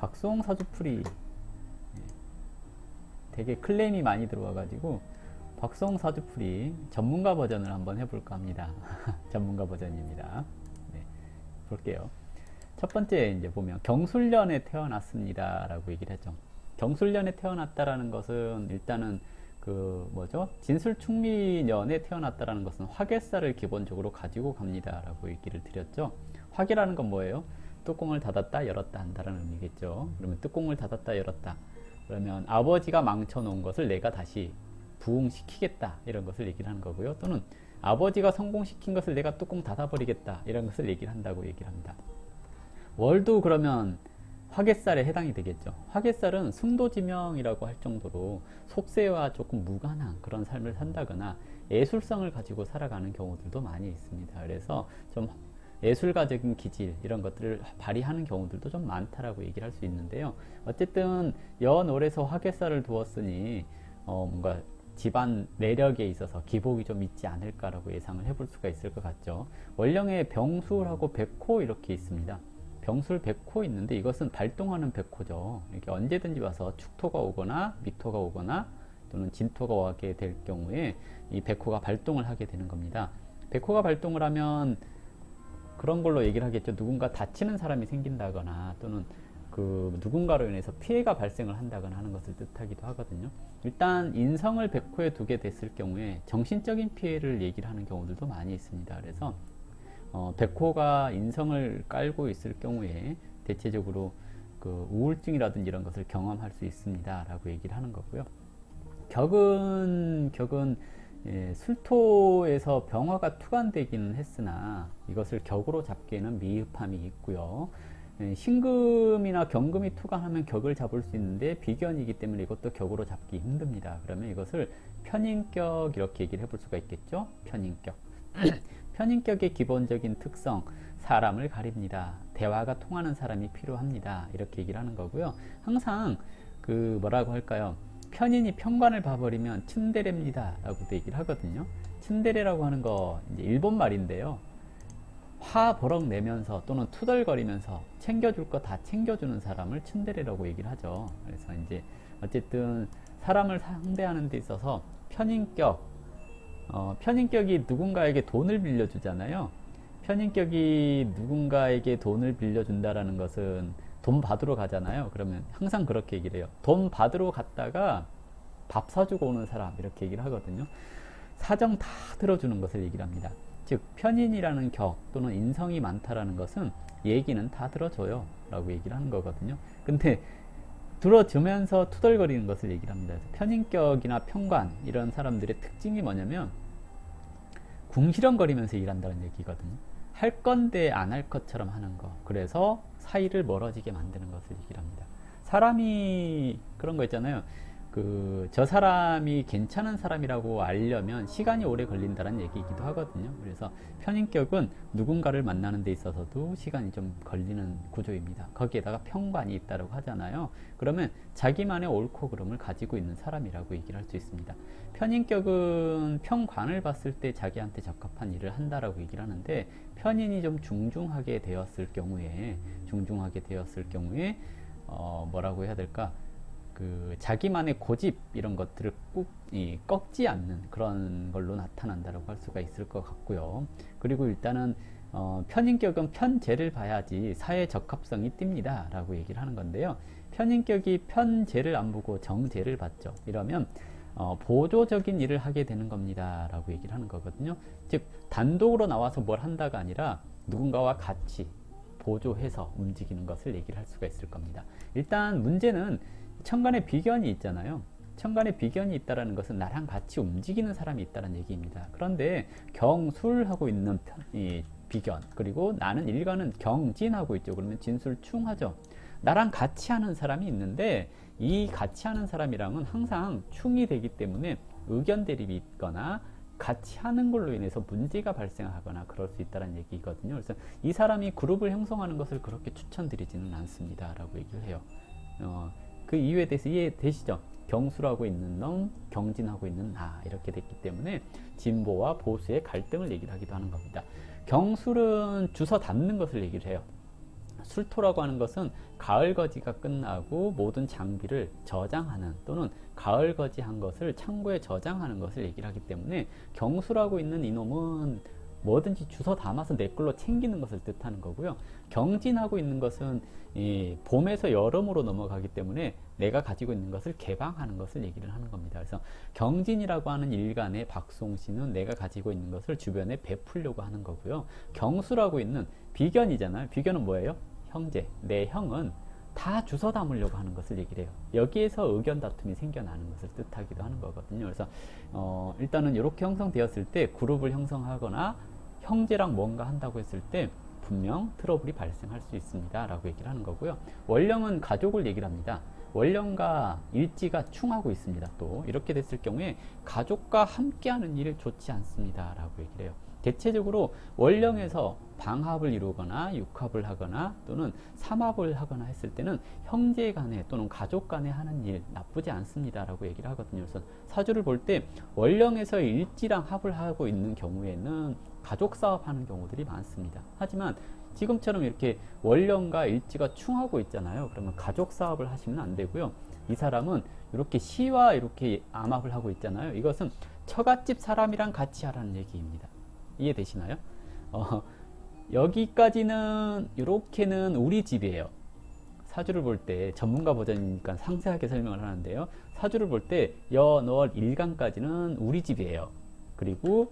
박수홍 사주풀이 되게 클레임이 많이 들어와가지고 박수홍 사주풀이 전문가 버전을 한번 해볼까 합니다. 전문가 버전입니다. 네, 볼게요. 첫 번째 이제 보면 경술년에 태어났습니다 라고 얘기를 했죠. 경술년에 태어났다라는 것은 일단은 그 뭐죠? 진술충미년에 태어났다라는 것은 화개살을 기본적으로 가지고 갑니다 라고 얘기를 드렸죠. 화개라는 건 뭐예요? 뚜껑을 닫았다 열었다 한다라는 의미겠죠. 그러면 뚜껑을 닫았다 열었다 그러면 아버지가 망쳐놓은 것을 내가 다시 부흥시키겠다 이런 것을 얘기를 하는 거고요. 또는 아버지가 성공시킨 것을 내가 뚜껑 닫아버리겠다 이런 것을 얘기를 한다고 얘기를 합니다. 월도 그러면 화개살에 해당이 되겠죠. 화개살은 승도지명이라고 할 정도로 속세와 조금 무관한 그런 삶을 산다거나 예술성을 가지고 살아가는 경우들도 많이 있습니다. 그래서 좀 예술가적인 기질 이런 것들을 발휘하는 경우들도 좀 많다라고 얘기를 할 수 있는데요. 어쨌든 연월에서 화개살을 두었으니 뭔가 집안 내력에 있어서 기복이 좀 있지 않을까라고 예상을 해볼 수가 있을 것 같죠. 원령에 병술하고 백호 이렇게 있습니다. 병술 백호 있는데 이것은 발동하는 백호죠. 이렇게 언제든지 와서 축토가 오거나 미토가 오거나 또는 진토가 오게 될 경우에 이 백호가 발동을 하게 되는 겁니다. 백호가 발동을 하면 그런 걸로 얘기를 하겠죠. 누군가 다치는 사람이 생긴다거나 또는 그 누군가로 인해서 피해가 발생을 한다거나 하는 것을 뜻하기도 하거든요. 일단 인성을 백호에 두게 됐을 경우에 정신적인 피해를 얘기를 하는 경우들도 많이 있습니다. 그래서 백호가 인성을 깔고 있을 경우에 대체적으로 그 우울증이라든지 이런 것을 경험할 수 있습니다 라고 얘기를 하는 거고요. 격은 술토에서 병화가 투간되기는 했으나 이것을 격으로 잡기에는 미흡함이 있고요. 신금이나 경금이 투간하면 격을 잡을 수 있는데 비견이기 때문에 이것도 격으로 잡기 힘듭니다. 그러면 이것을 편인격 이렇게 얘기를 해볼 수가 있겠죠. 편인격. 편인격의 기본적인 특성, 사람을 가립니다. 대화가 통하는 사람이 필요합니다. 이렇게 얘기를 하는 거고요. 항상 그 뭐라고 할까요? 편인이 편관을 봐버리면 츤데레입니다 라고도 얘기를 하거든요. 츤데레라고 하는 거 이제 일본 말인데요. 화 버럭 내면서 또는 투덜거리면서 챙겨줄 거 다 챙겨주는 사람을 츤데레라고 얘기를 하죠. 그래서 이제 어쨌든 사람을 상대하는 데 있어서 편인격이 누군가에게 돈을 빌려주잖아요. 편인격이 누군가에게 돈을 빌려준다라는 것은 돈 받으러 가잖아요. 그러면 항상 그렇게 얘기를 해요. 돈 받으러 갔다가 밥 사주고 오는 사람 이렇게 얘기를 하거든요. 사정 다 들어주는 것을 얘기를 합니다. 즉 편인이라는 격 또는 인성이 많다라는 것은 얘기는 다 들어줘요 라고 얘기를 하는 거거든요. 근데 들어주면서 투덜거리는 것을 얘기를 합니다. 편인격이나 편관 이런 사람들의 특징이 뭐냐면 궁시렁거리면서 일한다는 얘기거든요. 할 건데 안 할 것처럼 하는 거. 그래서 사이를 멀어지게 만드는 것을 얘기를 합니다. 사람이 그런 거 있잖아요. 저 사람이 괜찮은 사람이라고 알려면 시간이 오래 걸린다는 얘기이기도 하거든요. 그래서 편인격은 누군가를 만나는 데 있어서도 시간이 좀 걸리는 구조입니다. 거기에다가 편관이 있다고 하잖아요. 그러면 자기만의 옳고 그름을 가지고 있는 사람이라고 얘기를 할 수 있습니다. 편인격은 편관을 봤을 때 자기한테 적합한 일을 한다라고 얘기를 하는데 편인이 좀 중중하게 되었을 경우에 뭐라고 해야 될까? 자기만의 고집 이런 것들을 꾹 꺾지 않는 그런 걸로 나타난다고 할 수가 있을 것 같고요. 그리고 일단은 편인격은 편재를 봐야지 사회 적합성이 띕니다 라고 얘기를 하는 건데요. 편인격이 편재를 안 보고 정재를 봤죠. 이러면 보조적인 일을 하게 되는 겁니다 라고 얘기를 하는 거거든요. 즉 단독으로 나와서 뭘 한다가 아니라 누군가와 같이 보조해서 움직이는 것을 얘기를 할 수가 있을 겁니다. 일단 문제는 천간에 비견이 있잖아요. 천간에 비견이 있다는 것은 나랑 같이 움직이는 사람이 있다는 얘기입니다. 그런데 경술하고 있는 비견 그리고 나는 일간은 경진하고 있죠. 그러면 진술충하죠. 나랑 같이 하는 사람이 있는데 이 같이 하는 사람이랑은 항상 충이 되기 때문에 의견 대립이 있거나 같이 하는 걸로 인해서 문제가 발생하거나 그럴 수 있다는 얘기거든요. 그래서 이 사람이 그룹을 형성하는 것을 그렇게 추천드리지는 않습니다 라고 얘기를 해요. 그 이유에 대해서 이해되시죠? 경술하고 있는 놈, 경진하고 있는 나 이렇게 됐기 때문에 진보와 보수의 갈등을 얘기를 하기도 하는 겁니다. 경술은 주워 담는 것을 얘기를 해요. 술토라고 하는 것은 가을거지가 끝나고 모든 장비를 저장하는 또는 가을거지한 것을 창고에 저장하는 것을 얘기를 하기 때문에 경수라고 있는 이놈은 뭐든지 주워 담아서 내 걸로 챙기는 것을 뜻하는 거고요. 경진하고 있는 것은 이 봄에서 여름으로 넘어가기 때문에 내가 가지고 있는 것을 개방하는 것을 얘기를 하는 겁니다. 그래서 경진이라고 하는 일간의 박송씨는 내가 가지고 있는 것을 주변에 베풀려고 하는 거고요. 경수라고 있는 비견이잖아요. 비견은 뭐예요? 형제. 내 형은 다 주워 담으려고 하는 것을 얘기를 해요. 여기에서 의견 다툼이 생겨나는 것을 뜻하기도 하는 거거든요. 그래서 일단은 이렇게 형성되었을 때 그룹을 형성하거나 형제랑 뭔가 한다고 했을 때 분명 트러블이 발생할 수 있습니다 라고 얘기를 하는 거고요. 원령은 가족을 얘기를 합니다. 원령과 일지가 충하고 있습니다. 또 이렇게 됐을 경우에 가족과 함께하는 일이 좋지 않습니다 라고 얘기를 해요. 대체적으로 원령에서 방합을 이루거나 육합을 하거나 또는 삼합을 하거나 했을 때는 형제 간에 또는 가족 간에 하는 일 나쁘지 않습니다 라고 얘기를 하거든요. 그래서 사주를 볼 때 원령에서 일지랑 합을 하고 있는 경우에는 가족 사업하는 경우들이 많습니다. 하지만 지금처럼 이렇게 원령과 일지가 충하고 있잖아요. 그러면 가족 사업을 하시면 안 되고요. 이 사람은 이렇게 시와 이렇게 암합을 하고 있잖아요. 이것은 처갓집 사람이랑 같이 하라는 얘기입니다. 이해되시나요? 여기까지는 이렇게는 우리 집이에요. 사주를 볼 때 전문가 버전이니까 상세하게 설명을 하는데요. 사주를 볼 때 연월 일간까지는 우리 집이에요. 그리고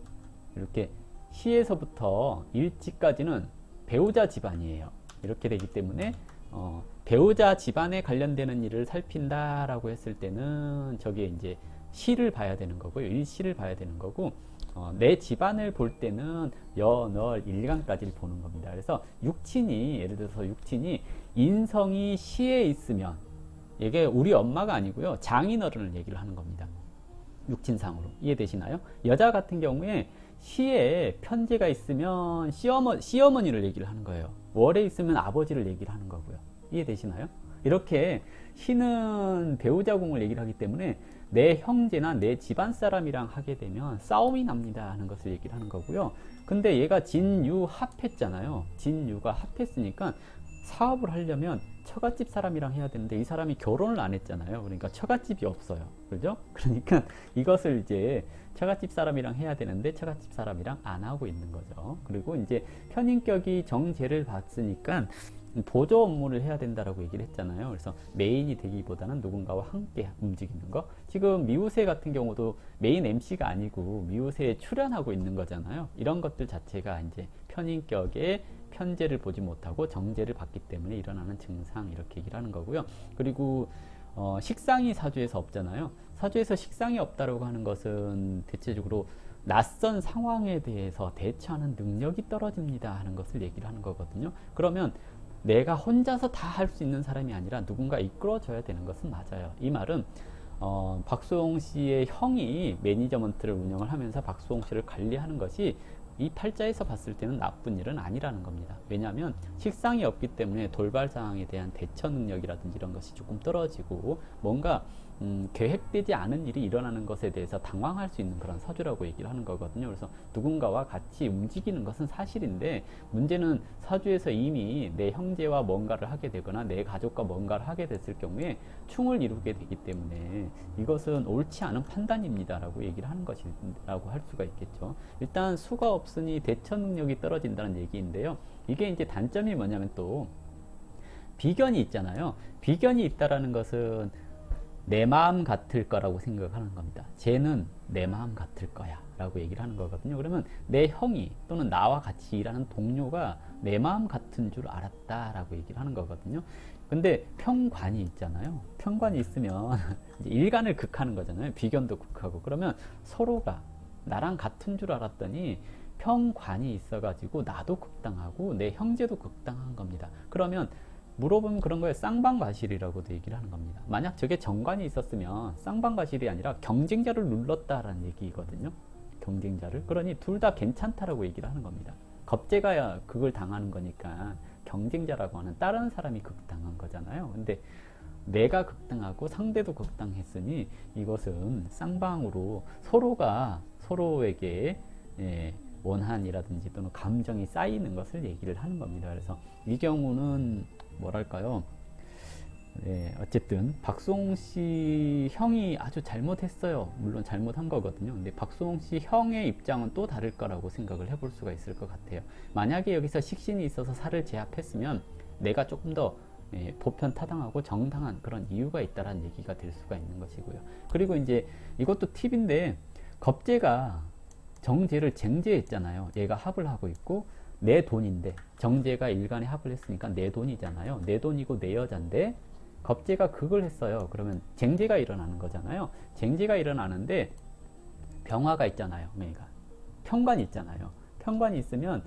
이렇게 시에서부터 일지까지는 배우자 집안이에요. 이렇게 되기 때문에 배우자 집안에 관련되는 일을 살핀다라고 했을 때는 저게 이제 시를 봐야 되는 거고요. 일시를 봐야 되는 거고 내 집안을 볼 때는 연월 일간까지를 보는 겁니다. 그래서 육친이 예를 들어서 육친이 인성이 시에 있으면 이게 우리 엄마가 아니고요. 장인어른을 얘기를 하는 겁니다. 육친상으로 이해되시나요? 여자 같은 경우에 시에 편제가 있으면 시어머니를 얘기를 하는 거예요. 월에 있으면 아버지를 얘기를 하는 거고요. 이해되시나요? 이렇게 시는 배우자궁을 얘기를 하기 때문에 내 형제나 내 집안 사람이랑 하게 되면 싸움이 납니다 하는 것을 얘기를 하는 거고요. 근데 얘가 진유 합했잖아요. 진유가 합했으니까 사업을 하려면 처갓집 사람이랑 해야 되는데 이 사람이 결혼을 안 했잖아요. 그러니까 처갓집이 없어요. 그죠? 그러니까 이것을 이제 처갓집 사람이랑 해야 되는데 처갓집 사람이랑 안 하고 있는 거죠. 그리고 이제 편인격이 정제를 봤으니까 보조 업무를 해야 된다라고 얘기를 했잖아요. 그래서 메인이 되기보다는 누군가와 함께 움직이는 거. 지금 미우새 같은 경우도 메인 MC가 아니고 미우새에 출연하고 있는 거잖아요. 이런 것들 자체가 이제 편인격의 편제를 보지 못하고 정제를 봤기 때문에 일어나는 증상 이렇게 얘기를 하는 거고요. 그리고 식상이 사주에서 없잖아요. 사주에서 식상이 없다라고 하는 것은 대체적으로 낯선 상황에 대해서 대처하는 능력이 떨어집니다 하는 것을 얘기를 하는 거거든요. 그러면 내가 혼자서 다 할 수 있는 사람이 아니라 누군가 이끌어줘야 되는 것은 맞아요. 이 말은 박수홍 씨의 형이 매니저먼트를 운영을 하면서 박수홍 씨를 관리하는 것이 이 팔자에서 봤을 때는 나쁜 일은 아니라는 겁니다. 왜냐하면 식상이 없기 때문에 돌발 상황에 대한 대처 능력이라든지 이런 것이 조금 떨어지고 뭔가 계획되지 않은 일이 일어나는 것에 대해서 당황할 수 있는 그런 사주라고 얘기를 하는 거거든요. 그래서 누군가와 같이 움직이는 것은 사실인데 문제는 사주에서 이미 내 형제와 뭔가를 하게 되거나 내 가족과 뭔가를 하게 됐을 경우에 충을 이루게 되기 때문에 이것은 옳지 않은 판단입니다 라고 얘기를 하는 것이라고 할 수가 있겠죠. 일단 수가 없으니 대처 능력이 떨어진다는 얘기인데요. 이게 이제 단점이 뭐냐면 또 비견이 있잖아요. 비견이 있다라는 것은 내 마음 같을 거라고 생각하는 겁니다. 쟤는 내 마음 같을 거야 라고 얘기를 하는 거거든요. 그러면 내 형이 또는 나와 같이 일하는 동료가 내 마음 같은 줄 알았다 라고 얘기를 하는 거거든요. 근데 평관이 있잖아요. 평관이 있으면 이제 일간을 극하는 거잖아요. 비견도 극하고. 그러면 서로가 나랑 같은 줄 알았더니 평관이 있어가지고 나도 극당하고 내 형제도 극당한 겁니다. 그러면 물어보면 그런 거에 쌍방과실이라고도 얘기를 하는 겁니다. 만약 저게 정관이 있었으면 쌍방과실이 아니라 경쟁자를 눌렀다라는 얘기거든요. 경쟁자를. 그러니 둘 다 괜찮다라고 얘기를 하는 겁니다. 겁재가 극을 당하는 거니까 경쟁자라고 하는 다른 사람이 극당한 거잖아요. 근데 내가 극당하고 상대도 극당했으니 이것은 쌍방으로 서로가 서로에게 원한이라든지 또는 감정이 쌓이는 것을 얘기를 하는 겁니다. 그래서 이 경우는 뭐랄까요? 네, 어쨌든 박수홍 씨 형이 아주 잘못했어요. 물론 잘못한 거거든요. 근데 박수홍 씨 형의 입장은 또 다를 거라고 생각을 해볼 수가 있을 것 같아요. 만약에 여기서 식신이 있어서 살을 제압했으면 내가 조금 더 보편타당하고 정당한 그런 이유가 있다라는 얘기가 될 수가 있는 것이고요. 그리고 이제 이것도 팁인데, 겁재가 정제를 쟁제했잖아요. 얘가 합을 하고 있고 내 돈인데, 정제가 일간에 합을 했으니까 내 돈이잖아요. 내 돈이고 내 여잔데 겁재가 그걸 했어요. 그러면 쟁제가 일어나는 거잖아요. 쟁제가 일어나는데 병화가 있잖아요. 그러니까 편관이 있잖아요. 편관이 있으면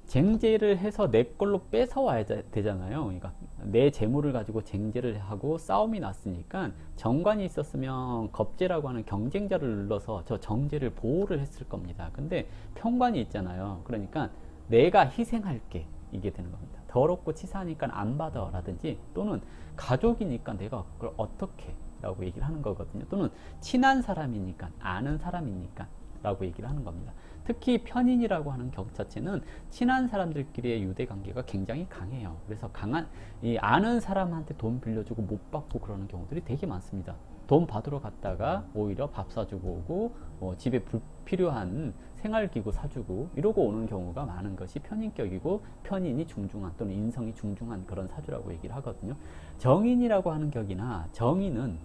쟁제를 해서 내 걸로 뺏어와야 되잖아요. 그러니까 내 재물을 가지고 쟁제를 하고 싸움이 났으니까 정관이 있었으면 겁재라고 하는 경쟁자를 눌러서 저 정제를 보호를 했을 겁니다. 근데 편관이 있잖아요. 그러니까 내가 희생할게, 이게 되는 겁니다. 더럽고 치사하니까 안 받아 라든지, 또는 가족이니까 내가 그걸 어떻게 라고 얘기를 하는 거거든요. 또는 친한 사람이니까, 아는 사람이니까 라고 얘기를 하는 겁니다. 특히 편인이라고 하는 격 자체는 친한 사람들끼리의 유대관계가 굉장히 강해요. 그래서 이 아는 사람한테 돈 빌려주고 못 받고 그러는 경우들이 되게 많습니다. 돈 받으러 갔다가 오히려 밥 사주고 오고, 집에 불필요한 생활기구 사주고 이러고 오는 경우가 많은 것이 편인격이고, 편인이 중중한 또는 인성이 중중한 그런 사주라고 얘기를 하거든요. 정인이라고 하는 격이나 정인은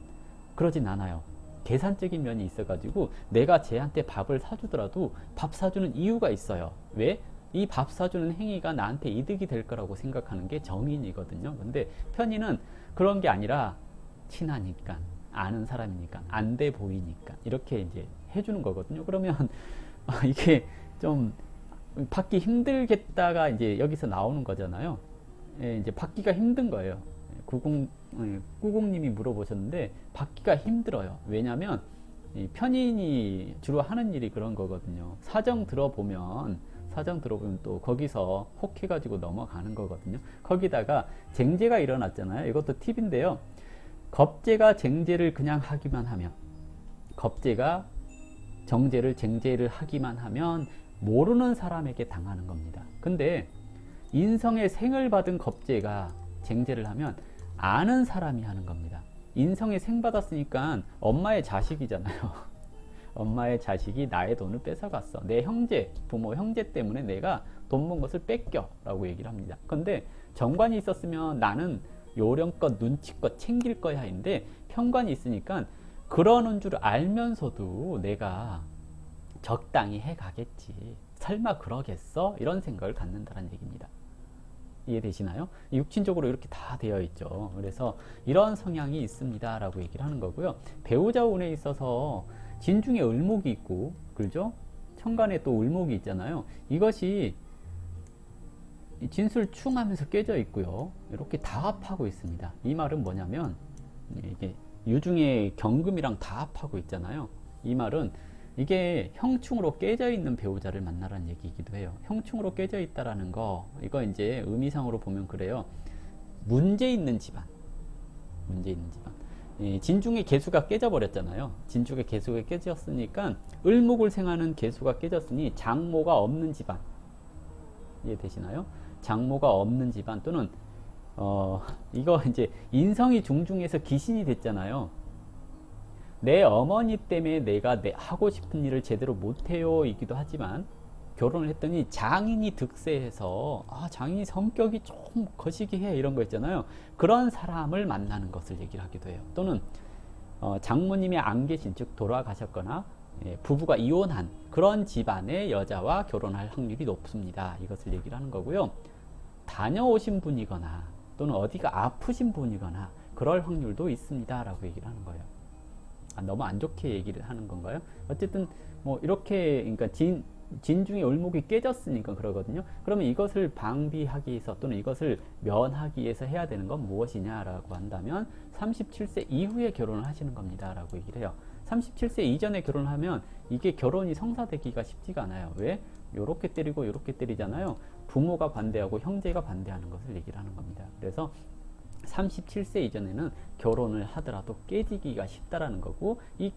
그러진 않아요. 계산적인 면이 있어가지고 내가 쟤한테 밥을 사주더라도 밥 사주는 이유가 있어요. 왜? 이 밥 사주는 행위가 나한테 이득이 될 거라고 생각하는 게 정인이거든요. 근데 편인은 그런 게 아니라 친하니까, 아는 사람이니까, 안 돼 보이니까 이렇게 이제 해주는 거거든요. 그러면 이게 좀 받기 힘들겠다가 이제 여기서 나오는 거잖아요. 이제 받기가 힘든 거예요. 꾸공님이 물어보셨는데 받기가 힘들어요. 왜냐하면 편인이 주로 하는 일이 그런 거거든요. 사정 들어보면 또 거기서 혹해가지고 넘어가는 거거든요. 거기다가 쟁제가 일어났잖아요. 이것도 팁인데요. 겁재가 쟁제를 그냥 하기만 하면, 겁재가 정제를 쟁제를 하기만 하면 모르는 사람에게 당하는 겁니다. 근데 인성의 생을 받은 겁재가 쟁제를 하면 아는 사람이 하는 겁니다. 인성에 생 받았으니까 엄마의 자식이잖아요. 엄마의 자식이 나의 돈을 뺏어갔어. 내 형제, 부모 형제 때문에 내가 돈 번 것을 뺏겨 라고 얘기를 합니다. 근데 정관이 있었으면 나는 요령껏 눈치껏 챙길 거야 인데, 편관이 있으니까 그러는 줄 알면서도 내가 적당히 해가겠지, 설마 그러겠어? 이런 생각을 갖는다는 얘기입니다. 이해되시나요? 육친적으로 이렇게 다 되어 있죠. 그래서 이런 성향이 있습니다 라고 얘기를 하는 거고요. 배우자 운에 있어서 진중에 을목이 있고, 그죠? 천간에 또 을목이 있잖아요. 이것이 진술충 하면서 깨져 있고요. 이렇게 다합하고 있습니다. 이 말은 뭐냐면, 이게 유중에 경금이랑 다합하고 있잖아요. 이 말은 이게 형충으로 깨져 있는 배우자를 만나라는 얘기이기도 해요. 형충으로 깨져 있다라는 거, 이거 이제 의미상으로 보면 그래요. 문제 있는 집안. 진중의 계수가 깨져버렸잖아요. 진중의 계수가 깨졌으니까 을목을 생하는 계수가 깨졌으니 장모가 없는 집안. 이해되시나요? 장모가 없는 집안, 또는 이거 이제 인성이 중중해서 기신이 됐잖아요. 내 어머니 때문에 내가 하고 싶은 일을 제대로 못해요 이기도 하지만, 결혼을 했더니 장인이 득세해서 장인이 성격이 좀 거시기해 이런 거 있잖아요. 그런 사람을 만나는 것을 얘기를 하기도 해요. 또는 장모님이 안 계신, 즉 돌아가셨거나 부부가 이혼한 그런 집안의 여자와 결혼할 확률이 높습니다. 이것을 얘기를 하는 거고요. 다녀오신 분이거나 또는 어디가 아프신 분이거나 그럴 확률도 있습니다 라고 얘기를 하는 거예요. 너무 안 좋게 얘기를 하는 건가요? 어쨌든 뭐 이렇게, 그러니까 진중에 을목이 깨졌으니까 그러거든요. 그러면 이것을 방비하기 위해서 또는 이것을 면하기 위해서 해야 되는 건 무엇이냐라고 한다면 37세 이후에 결혼을 하시는 겁니다 라고 얘기를 해요. 37세 이전에 결혼하면 이게 결혼이 성사되기가 쉽지가 않아요. 왜? 요렇게 때리고 요렇게 때리잖아요. 부모가 반대하고 형제가 반대하는 것을 얘기를 하는 겁니다. 그래서 37세 이전에는 결혼을 하더라도 깨지기가 쉽다라는 거고, 이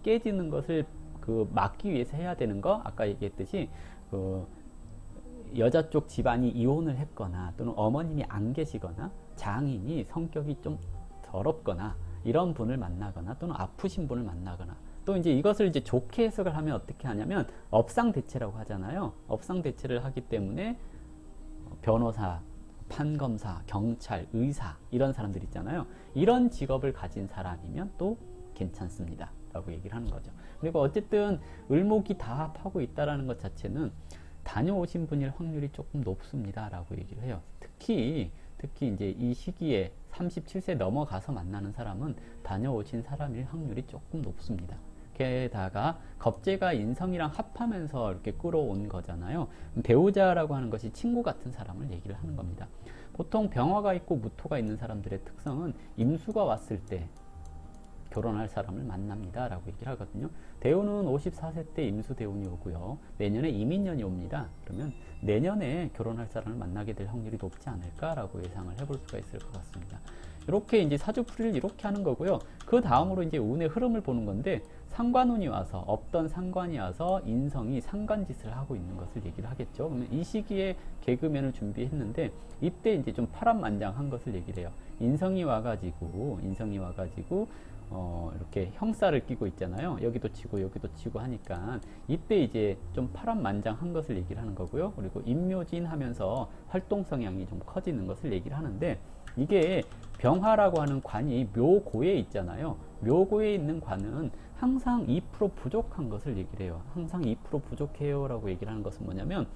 깨지는 것을 그 막기 위해서 해야 되는 거, 아까 얘기했듯이 그 여자 쪽 집안이 이혼을 했거나 또는 어머님이 안 계시거나 장인이 성격이 좀 더럽거나 이런 분을 만나거나 또는 아프신 분을 만나거나, 또 이제 이것을 이제 좋게 해석을 하면 어떻게 하냐면 업상대체라고 하잖아요. 업상대체를 하기 때문에 변호사, 판검사, 경찰, 의사 이런 사람들 있잖아요. 이런 직업을 가진 사람이면 또 괜찮습니다 라고 얘기를 하는 거죠. 그리고 어쨌든 을목이 다합하고 있다라는 것 자체는 다녀오신 분일 확률이 조금 높습니다 라고 얘기를 해요. 특히 이제 이 시기에 37세 넘어가서 만나는 사람은 다녀오신 사람일 확률이 조금 높습니다. 게다가 겁재가 인성이랑 합하면서 이렇게 끌어온 거잖아요. 배우자라고 하는 것이 친구 같은 사람을 얘기를 하는 겁니다. 보통 병화가 있고 무토가 있는 사람들의 특성은 임수가 왔을 때 결혼할 사람을 만납니다 라고 얘기를 하거든요. 대운은 54세 때 임수 대운이 오고요. 내년에 이민년이 옵니다. 그러면 내년에 결혼할 사람을 만나게 될 확률이 높지 않을까 라고 예상을 해볼 수가 있을 것 같습니다. 이렇게 이제 사주풀이를 이렇게 하는 거고요. 그 다음으로 이제 운의 흐름을 보는 건데, 상관운이 와서, 없던 상관이 와서 인성이 상관짓을 하고 있는 것을 얘기를 하겠죠. 그러면 이 시기에 개그맨을 준비했는데 이때 이제 좀 파란만장한 것을 얘기를 해요. 인성이 와가지고 이렇게 형살을 끼고 있잖아요. 여기도 치고 여기도 치고 하니까 이때 이제 좀 파란만장한 것을 얘기를 하는 거고요. 그리고 임묘진 하면서 활동 성향이 좀 커지는 것을 얘기를 하는데, 이게 병화라고 하는 관이 묘고에 있잖아요. 묘고에 있는 관은 항상 2% 부족한 것을 얘기를 해요. 항상 2% 부족해요 라고 얘기를 하는 것은 뭐냐면,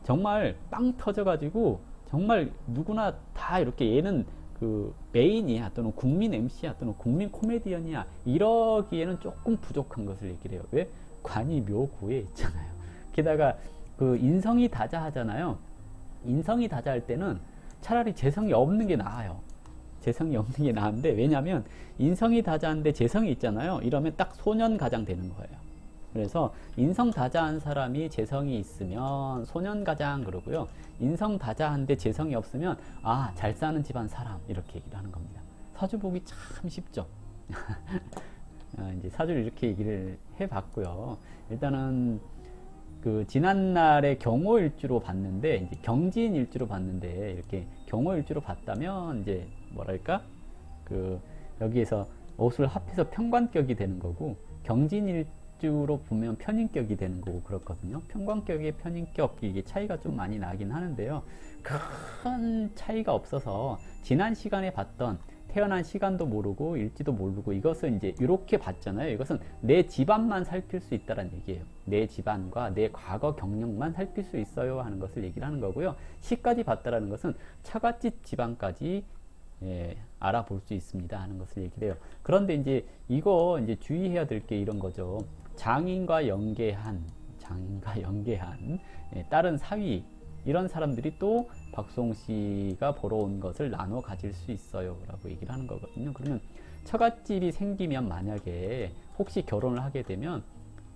정말 빵 터져가지고 정말 누구나 다 이렇게 얘는 그 메인이야 또는 국민 MC야 또는 국민 코미디언이야 이러기에는 조금 부족한 것을 얘기를 해요. 왜? 관이 묘고에 있잖아요. 게다가 그 인성이 다자하잖아요. 인성이 다자할 때는 차라리 재성이 없는 게 나아요. 재성이 없는 게 나은데, 왜냐면 인성이 다자한데 재성이 있잖아요. 이러면 딱 소년가장 되는 거예요. 그래서 인성 다자한 사람이 재성이 있으면 소년가장 그러고요. 인성 다자한데 재성이 없으면 잘 사는 집안 사람 이렇게 얘기를 하는 겁니다. 사주 보기 참 쉽죠. 이제 사주를 이렇게 얘기를 해봤고요. 일단은 그 지난날에 경호일주로 봤는데, 이제 경진일주로 봤는데, 이렇게 경호일주로 봤다면 이제 뭐랄까 그 여기에서 옷을 합해서 평관격이 되는 거고, 경진일주로 보면 편인격이 되는 거고 그렇거든요. 평관격의 편인격 이게 차이가 좀 많이 나긴 하는데요. 큰 차이가 없어서 지난 시간에 봤던 태어난 시간도 모르고 일지도 모르고 이것은 이제 이렇게 봤잖아요. 이것은 내 집안만 살필 수 있다는 얘기예요. 내 집안과 내 과거 경력만 살필 수 있어요 하는 것을 얘기를 하는 거고요. 시까지 봤다라는 것은 처갓집 집안까지 알아볼 수 있습니다 하는 것을 얘기를 해요. 그런데 이제 이거 이제 주의해야 될 게 이런 거죠. 장인과 연계한 다른 사위 이런 사람들이 또 박수홍 씨가 벌어온 것을 나눠 가질 수 있어요 라고 얘기를 하는 거거든요. 그러면 처갓집이 생기면 만약에 혹시 결혼을 하게 되면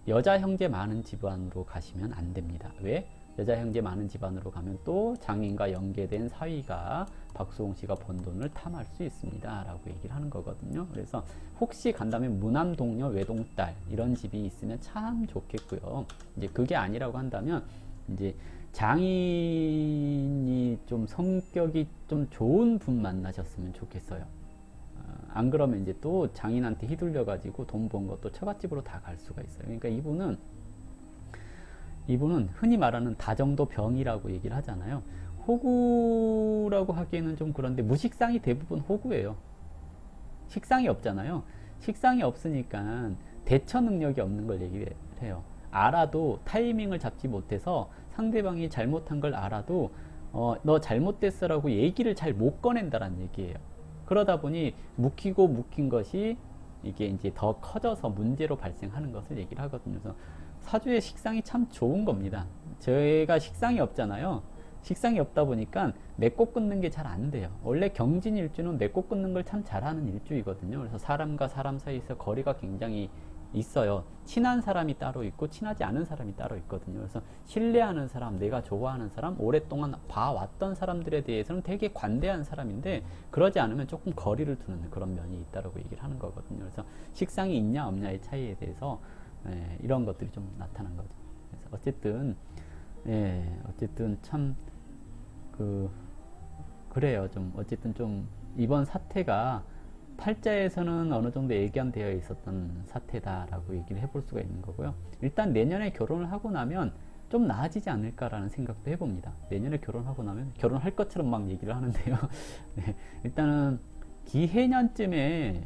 여자 형제 많은 집안으로 가시면 안 됩니다. 왜? 여자 형제 많은 집안으로 가면 또 장인과 연계된 사위가 박수홍 씨가 번 돈을 탐할 수 있습니다 라고 얘기를 하는 거거든요. 그래서 혹시 간다면 무남 동녀 외동딸 이런 집이 있으면 참 좋겠고요. 이제 그게 아니라고 한다면 이제 장인이 좀 성격이 좀 좋은 분 만나셨으면 좋겠어요. 안 그러면 이제 또 장인한테 휘둘려 가지고 돈 번 것도 처갓집으로 다 갈 수가 있어요. 그러니까 이분은 흔히 말하는 다정도 병이라고 얘기를 하잖아요. 호구라고 하기에는 좀 그런데 무식상이 대부분 호구예요. 식상이 없잖아요. 식상이 없으니까 대처 능력이 없는 걸 얘기를 해요. 알아도 타이밍을 잡지 못해서 상대방이 잘못한 걸 알아도 너 잘못됐어 라고 얘기를 잘 못 꺼낸다는 얘기예요. 그러다 보니 묵힌 것이 이게 이제 더 커져서 문제로 발생하는 것을 얘기를 하거든요. 그래서 사주의 식상이 참 좋은 겁니다. 저희가 식상이 없잖아요. 식상이 없다 보니까 맺고 끊는 게 잘 안 돼요. 원래 경진일주는 맺고 끊는 걸 참 잘하는 일주이거든요. 그래서 사람과 사람 사이에서 거리가 굉장히 있어요. 친한 사람이 따로 있고 친하지 않은 사람이 따로 있거든요. 그래서 신뢰하는 사람, 내가 좋아하는 사람, 오랫동안 봐왔던 사람들에 대해서는 되게 관대한 사람인데 그러지 않으면 조금 거리를 두는 그런 면이 있다고 얘기를 하는 거거든요. 그래서 식상이 있냐 없냐의 차이에 대해서 예, 이런 것들이 좀 나타난 거죠. 그래서 어쨌든 참 그래요. 좀 어쨌든 좀 이번 사태가 팔자에서는 어느 정도 예견되어 있었던 사태다라고 얘기를 해볼 수가 있는 거고요. 일단 내년에 결혼을 하고 나면 좀 나아지지 않을까라는 생각도 해봅니다. 내년에 결혼하고 나면 결혼할 것처럼 막 얘기를 하는데요. 네, 일단은 기해년쯤에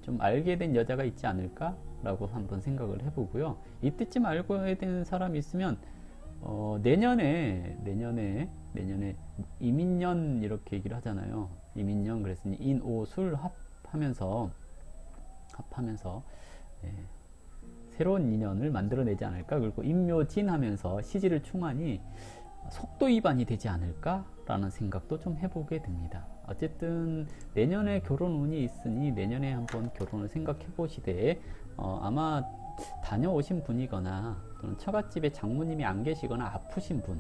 좀 알게 된 여자가 있지 않을까라고 한번 생각을 해보고요. 이때쯤 알고 된 사람이 있으면 내년에 이민년 이렇게 얘기를 하잖아요. 이민년 그래서 인오술 합하면서 예, 새로운 인연을 만들어내지 않을까. 그리고 임묘진하면서 시지를 충하니 속도 위반이 되지 않을까라는 생각도 좀 해보게 됩니다. 어쨌든 내년에 결혼 운이 있으니 내년에 한번 결혼을 생각해 보시되 아마 다녀오신 분이거나 또는 처갓집에 장모님이 안 계시거나 아프신 분,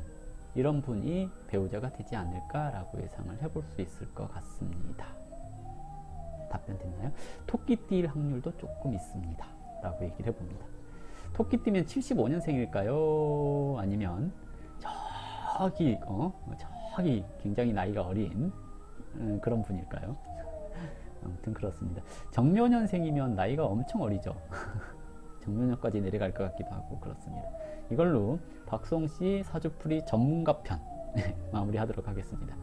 이런 분이 배우자가 되지 않을까라고 예상을 해볼 수 있을 것 같습니다. 답변 됐나요? 토끼띠일 확률도 조금 있습니다 라고 얘기를 해봅니다. 토끼띠면 75년생일까요? 아니면 저기 굉장히 나이가 어린 그런 분일까요? 아무튼 그렇습니다. 정묘년생이면 나이가 엄청 어리죠. 정묘년까지 내려갈 것 같기도 하고 그렇습니다. 이걸로 박성씨 사주풀이 전문가 편 마무리하도록 하겠습니다.